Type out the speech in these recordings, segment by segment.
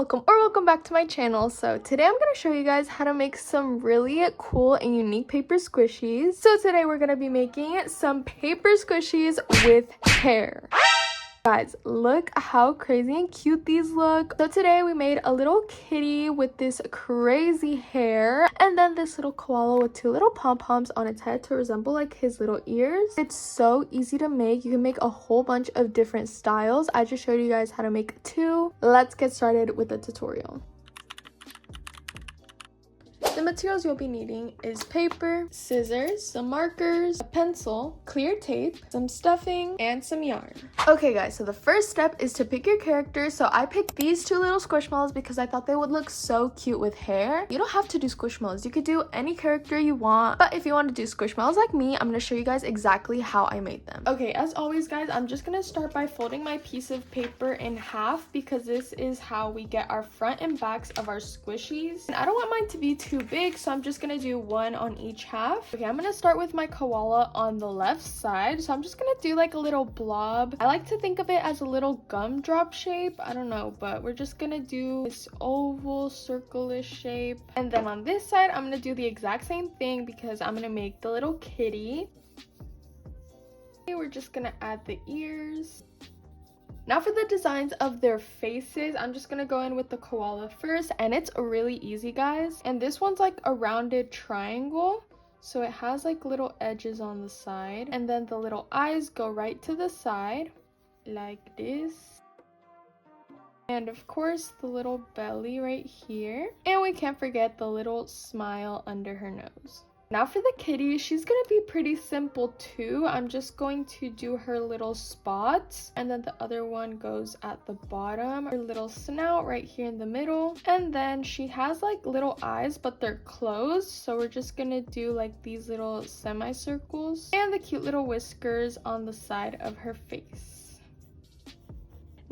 welcome back to my channel. So today I'm going to show you guys how to make some really cool and unique paper squishies. So today we're going to be making some paper squishies with hair. Guys, look how crazy and cute these look. So today we made a little kitty with this crazy hair, and then this little koala with two little pom-poms on its head to resemble like his little ears. It's so easy to make. You can make a whole bunch of different styles. I just showed you guys how to make two. Let's get started with the tutorial. The materials you'll be needing is paper, scissors, some markers, a pencil, clear tape, some stuffing, and some yarn. Okay guys, so the first step is to pick your character. So I picked these two little squishmallows because I thought they would look so cute with hair. You don't have to do squishmallows. You could do any character you want, but if you want to do squishmallows like me, I'm going to show you guys exactly how I made them. Okay, as always guys, I'm just going to start by folding my piece of paper in half because this is how we get our front and backs of our squishies. And I don't want mine to be too big, so I'm just gonna do one on each half. Okay, I'm gonna start with my koala on the left side. So I'm just gonna do like a little blob. I like to think of it as a little gumdrop shape. I don't know, but we're just gonna do this oval circle-ish shape. And then on this side, I'm gonna do the exact same thing because I'm gonna make the little kitty. Okay, we're just gonna add the ears. Now for the designs of their faces, I'm just gonna go in with the koala first, and it's really easy guys. And this one's like a rounded triangle, so it has like little edges on the side, and then the little eyes go right to the side like this. And of course the little belly right here, and we can't forget the little smile under her nose. Now for the kitty, she's gonna be pretty simple too. I'm just going to do her little spots, and then the other one goes at the bottom, her little snout right here in the middle, and then she has like little eyes but they're closed, so we're just gonna do like these little semicircles and the cute little whiskers on the side of her face.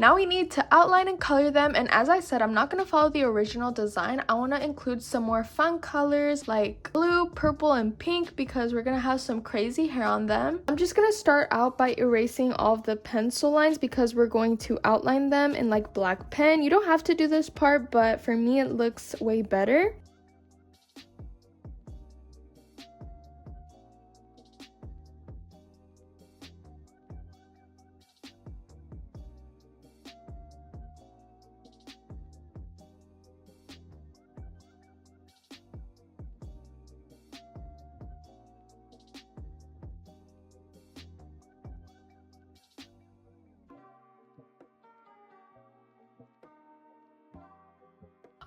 Now we need to outline and color them, and as I said, I'm not going to follow the original design. I want to include some more fun colors like blue, purple, and pink because we're going to have some crazy hair on them. I'm just going to start out by erasing all of the pencil lines because we're going to outline them in like black pen. You don't have to do this part, but for me it looks way better.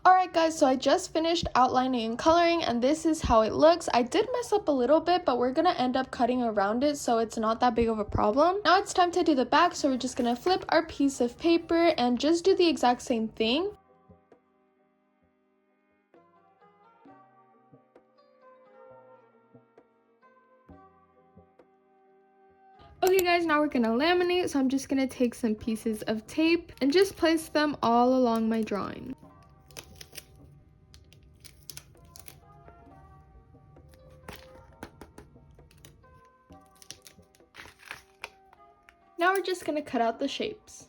Alright guys, so I just finished outlining and coloring, and this is how it looks. I did mess up a little bit, but we're gonna end up cutting around it, so it's not that big of a problem. Now it's time to do the back, so we're just gonna flip our piece of paper and just do the exact same thing. Okay guys, now we're gonna laminate, so I'm just gonna take some pieces of tape and just place them all along my drawing. Now we're just gonna cut out the shapes.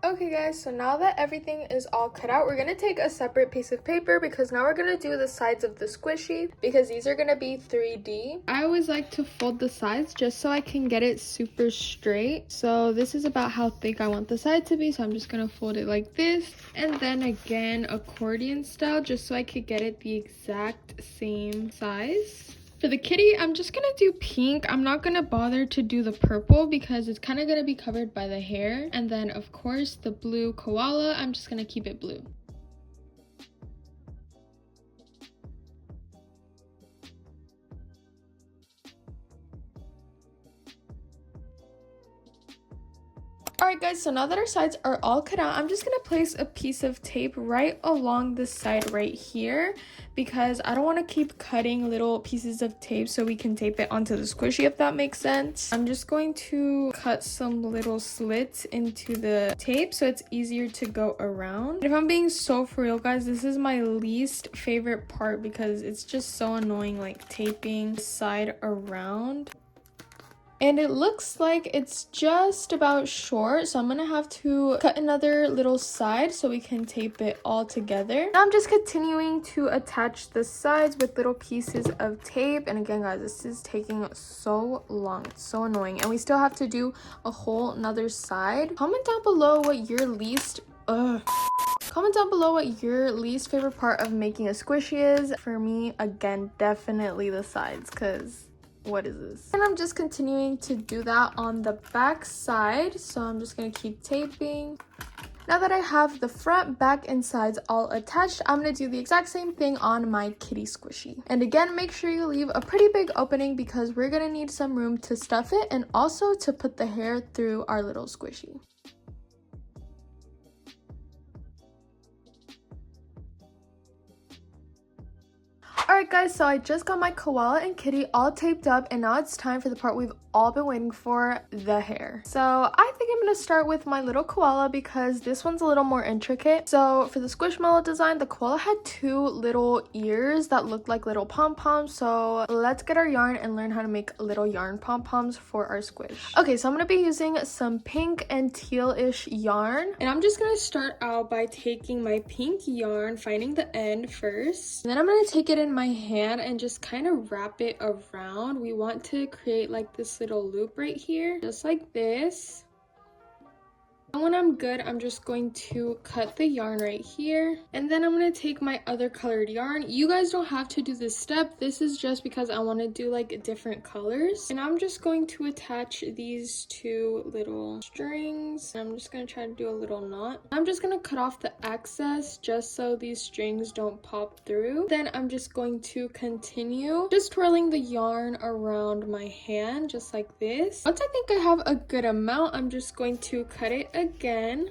Okay guys, so now that everything is all cut out, we're gonna take a separate piece of paper because now we're gonna do the sides of the squishy because these are gonna be 3D. I always like to fold the sides just so I can get it super straight. So this is about how thick I want the side to be, so I'm just gonna fold it like this, and then again accordion style just so I could get it the exact same size. For the kitty, I'm just gonna do pink. I'm not gonna bother to do the purple because it's kind of gonna be covered by the hair. And then of course the blue koala, I'm just gonna keep it blue. Alright guys, so now that our sides are all cut out, I'm just going to place a piece of tape right along the side right here because I don't want to keep cutting little pieces of tape so we can tape it onto the squishy, if that makes sense. I'm just going to cut some little slits into the tape so it's easier to go around. If I'm being so for real guys, this is my least favorite part because it's just so annoying, like taping the side around. and it looks like it's just about short, so I'm gonna have to cut another little side so we can tape it all together. Now I'm just continuing to attach the sides with little pieces of tape, and again guys, this is taking so long. It's so annoying, and we still have to do a whole another side. Comment down below what your least Comment down below what your least favorite part of making a squishy is. For me, again, definitely the sides, because what is this? And I'm just continuing to do that on the back side, so I'm just going to keep taping. Now that I have the front, back, and sides all attached, I'm going to do the exact same thing on my kitty squishy. And again, make sure you leave a pretty big opening because we're going to need some room to stuff it and also to put the hair through our little squishy. Alright guys, so I just got my koala and kitty all taped up, and now it's time for the part we've all been waiting for, the hair. So I think I'm going to start with my little koala because this one's a little more intricate. So for the squishmallow design, the koala had two little ears that looked like little pom-poms. So let's get our yarn and learn how to make little yarn pom-poms for our squish. Okay, so I'm going to be using some pink and teal-ish yarn, and I'm just going to start out by taking my pink yarn, finding the end first, and then I'm going to take it in my hand and just kind of wrap it around. We want to create like this little loop right here, just like this. And when I'm good, I'm just going to cut the yarn right here, and then I'm going to take my other colored yarn. You guys don't have to do this step. This is just because I want to do like different colors, and I'm just going to attach these two little strings. I'm just going to try to do a little knot. I'm just going to cut off the excess just so these strings don't pop through. Then I'm just going to continue just twirling the yarn around my hand just like this. Once I think I have a good amount, I'm just going to cut it again,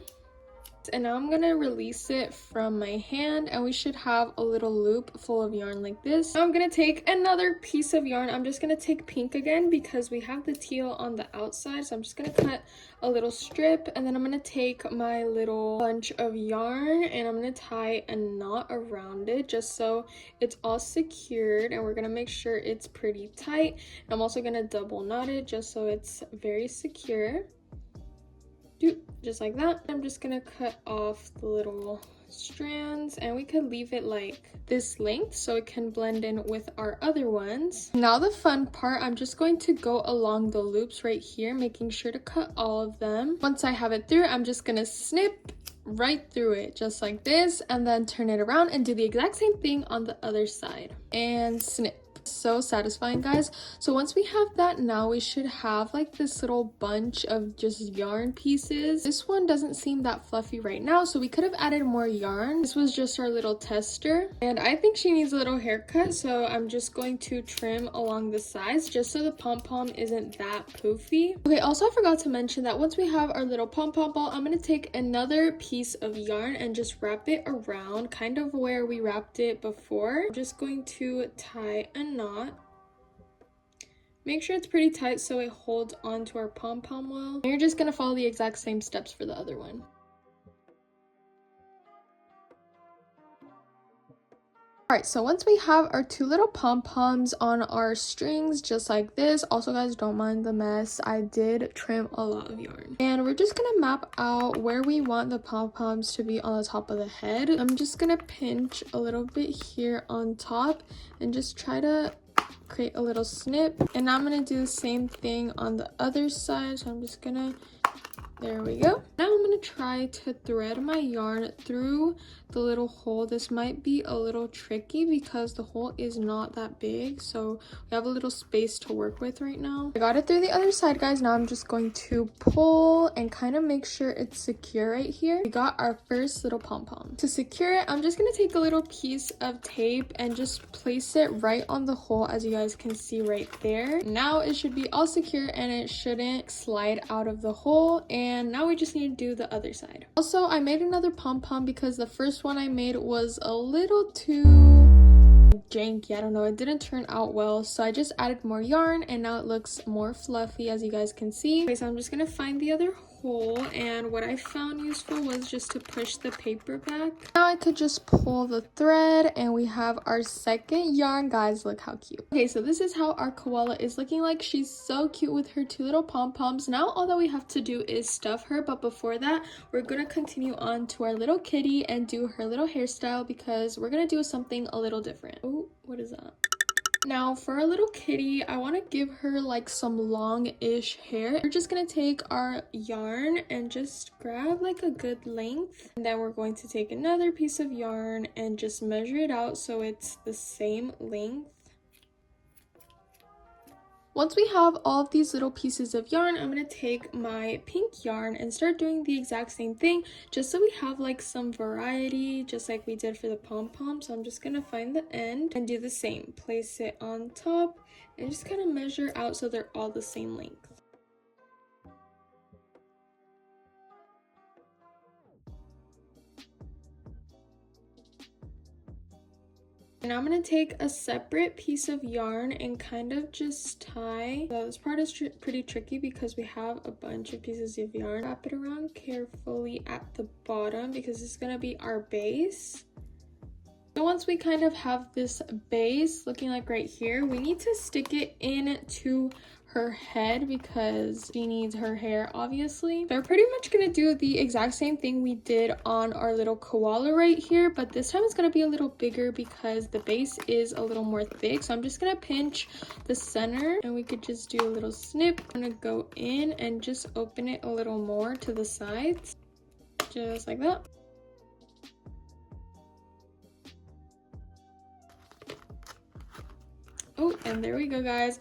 and now I'm gonna release it from my hand, and we should have a little loop full of yarn like this. Now I'm gonna take another piece of yarn. I'm just gonna take pink again because we have the teal on the outside, so I'm just gonna cut a little strip, and then I'm gonna take my little bunch of yarn and I'm gonna tie a knot around it just so it's all secured, and we're gonna make sure it's pretty tight. And I'm also gonna double knot it just so it's very secure. Just like that. I'm just gonna cut off the little strands, and we could leave it like this length so it can blend in with our other ones. Now the fun part, I'm just going to go along the loops right here, making sure to cut all of them. Once I have it through, I'm just gonna snip right through it just like this, and then turn it around and do the exact same thing on the other side and snip. So satisfying, guys. So once we have that, now we should have like this little bunch of just yarn pieces. This one doesn't seem that fluffy right now, so we could have added more yarn. This was just our little tester, and I think she needs a little haircut, so I'm just going to trim along the sides just so the pom-pom isn't that poofy. Okay, also I forgot to mention that once we have our little pom-pom ball, I'm going to take another piece of yarn and just wrap it around kind of where we wrapped it before. I'm just going to tie a knot. Make sure it's pretty tight so it holds onto our pom-pom well. And you're just gonna follow the exact same steps for the other one. Alright, so once we have our two little pom-poms on our strings just like this, also guys, don't mind the mess, I did trim a lot of yarn. And we're just gonna map out where we want the pom-poms to be on the top of the head. I'm just gonna pinch a little bit here on top and just try to create a little snip. And now I'm gonna do the same thing on the other side, so I'm just gonna, there we go. Now I'm gonna try to thread my yarn through the little hole. This might be a little tricky because the hole is not that big, so we have a little space to work with right now. I got it through the other side, guys. Now I'm just going to pull and kind of make sure it's secure right here. We got our first little pom-pom. To secure it, I'm just gonna take a little piece of tape and just place it right on the hole, as you guys can see right there. Now it should be all secure and it shouldn't slide out of the hole. And now we just need to do the other side. Also, I made another pom-pom because the first one I made was a little too janky. I don't know, it didn't turn out well, so I just added more yarn and now it looks more fluffy, as you guys can see. Okay, so I'm just gonna find the other hole, and what I found useful was just to push the paper back. Now I could just pull the thread and we have our second yarn. Guys, look how cute. Okay, so this is how our koala is looking like. She's so cute with her two little pom-poms. Now all that we have to do is stuff her, but before that we're gonna continue on to our little kitty and do her little hairstyle because we're gonna do something a little different. Oh, what is that? Now for our little kitty, I want to give her like some long-ish hair. We're just gonna take our yarn and just grab like a good length, and then we're going to take another piece of yarn and just measure it out so it's the same length. Once we have all of these little pieces of yarn, I'm going to take my pink yarn and start doing the exact same thing just so we have like some variety, just like we did for the pom-pom. So I'm just going to find the end and do the same. Place it on top and just kind of measure out so they're all the same length. And I'm going to take a separate piece of yarn and kind of just tie. So this part is pretty tricky because we have a bunch of pieces of yarn. Wrap it around carefully at the bottom because it's going to be our base. So once we kind of have this base looking like right here, we need to stick it into her head because she needs her hair, obviously. So we're pretty much gonna do the exact same thing we did on our little koala right here, but this time it's gonna be a little bigger because the base is a little more thick. So I'm just gonna pinch the center and we could just do a little snip. I'm gonna go in and just open it a little more to the sides, just like that. Oh, and there we go, guys.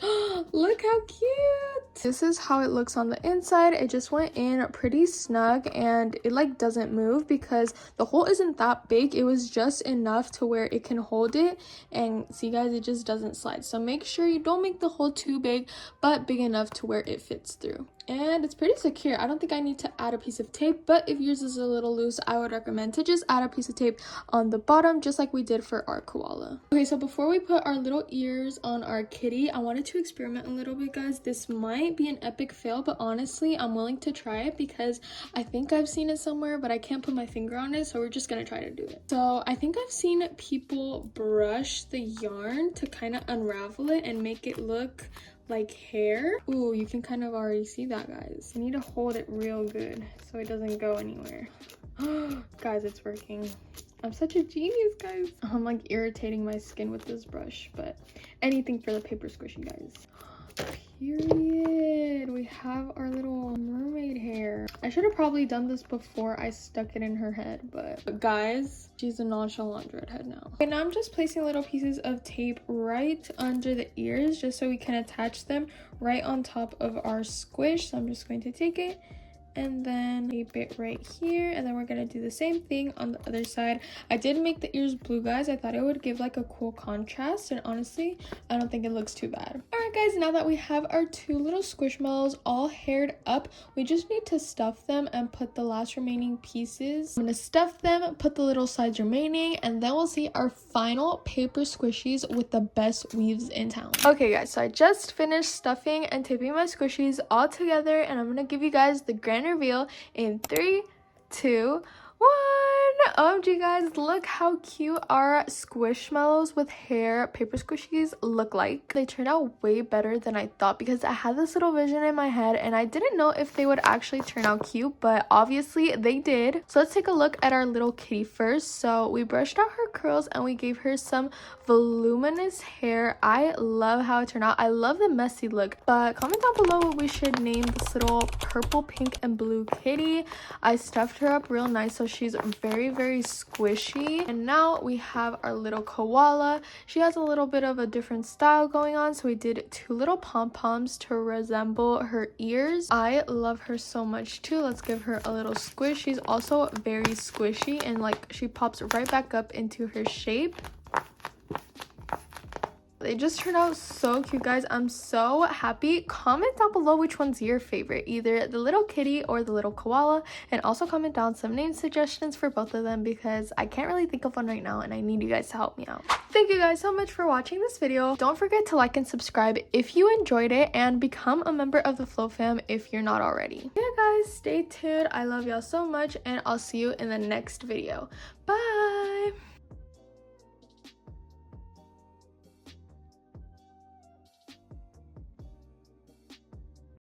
Look how cute. This is how it looks on the inside. It just went in pretty snug and it like doesn't move because the hole isn't that big. It was just enough to where it can hold it, and see guys, it just doesn't slide. So make sure you don't make the hole too big, but big enough to where it fits through. And it's pretty secure. I don't think I need to add a piece of tape, but if yours is a little loose, I would recommend to just add a piece of tape on the bottom, just like we did for our koala. Okay, so before we put our little ears on our kitty, I wanted to experiment a little bit, guys. This might be an epic fail, but honestly, I'm willing to try it because I think I've seen it somewhere, but I can't put my finger on it, so we're just gonna try to do it. So I think I've seen people brush the yarn to kind of unravel it and make it look like hair. Ooh, you can kind of already see that, guys. I need to hold it real good so it doesn't go anywhere. Guys, it's working. I'm such a genius, guys. I'm like irritating my skin with this brush, but anything for the paper squishy, guys. Period. We have our little mermaid hair. I should have probably done this before I stuck it in her head, but guys, she's a nonchalant redhead now. Okay, now I'm just placing little pieces of tape right under the ears just so we can attach them right on top of our squish. So I'm just going to take it and then tape it right here, and then we're gonna do the same thing on the other side. I did make the ears blue, guys. I thought it would give like a cool contrast, and honestly, I don't think it looks too bad. All right, guys, now that we have our two little squishmallows all haired up, we just need to stuff them and put the last remaining pieces. I'm gonna stuff them, put the little sides remaining, and then we'll see our final paper squishies with the best weaves in town. Okay, guys, so I just finished stuffing and taping my squishies all together, and I'm gonna give you guys the grand reveal in 3, 2, 1. OMG, guys, look how cute our squishmallows with hair paper squishies look like. They turned out way better than I thought because I had this little vision in my head and I didn't know if they would actually turn out cute, but obviously they did. So let's take a look at our little kitty first. So we brushed out her curls and we gave her some voluminous hair. I love how it turned out. I love the messy look, but comment down below what we should name this little purple, pink, and blue kitty. I stuffed her up real nice so she's very squishy. And now we have our little koala. She has a little bit of a different style going on, so we did two little pom-poms to resemble her ears. I love her so much too. Let's give her a little squish. She's also very squishy and like she pops right back up into her shape. They just turned out so cute, guys. I'm so happy. Comment down below which one's your favorite, either the little kitty or the little koala, and also comment down some name suggestions for both of them because I can't really think of one right now and I need you guys to help me out. Thank you guys so much for watching this video. Don't forget to like and subscribe if you enjoyed it, and become a member of the Flow fam if you're not already. Yeah, guys. guys, stay tuned. I love y'all so much, and I'll see you in the next video. Bye.